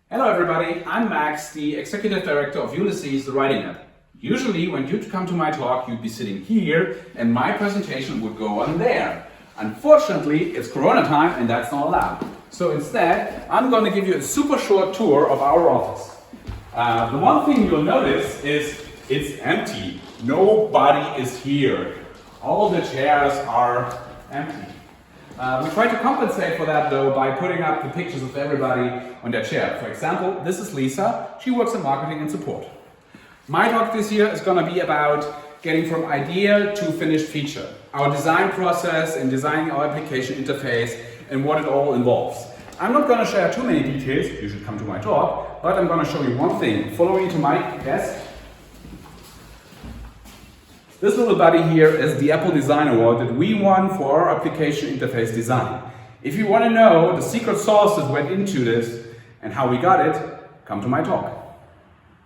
Hello everybody, I'm Max, the Executive Director of Ulysses, the writing app. Usually when you'd come to my talk, you'd be sitting here and my presentation would go on there. Unfortunately, it's Corona time and that's not allowed. So instead, I'm going to give you a super short tour of our office. The one thing you'll notice is it's empty. Nobody is here. All the chairs are empty. We try to compensate for that though by putting up the pictures of everybody on their chair. For example, this is Lisa. She works in marketing and support. My talk this year is going to be about getting from idea to finished feature. Our design process in designing our application interface and what it all involves. I'm not going to share too many details, you should come to my talk, but I'm going to show you one thing. Follow me to my desk. This little buddy here is the Apple Design Award that we won for our application interface design. If you want to know the secret sauce that went into this and how we got it, come to my talk.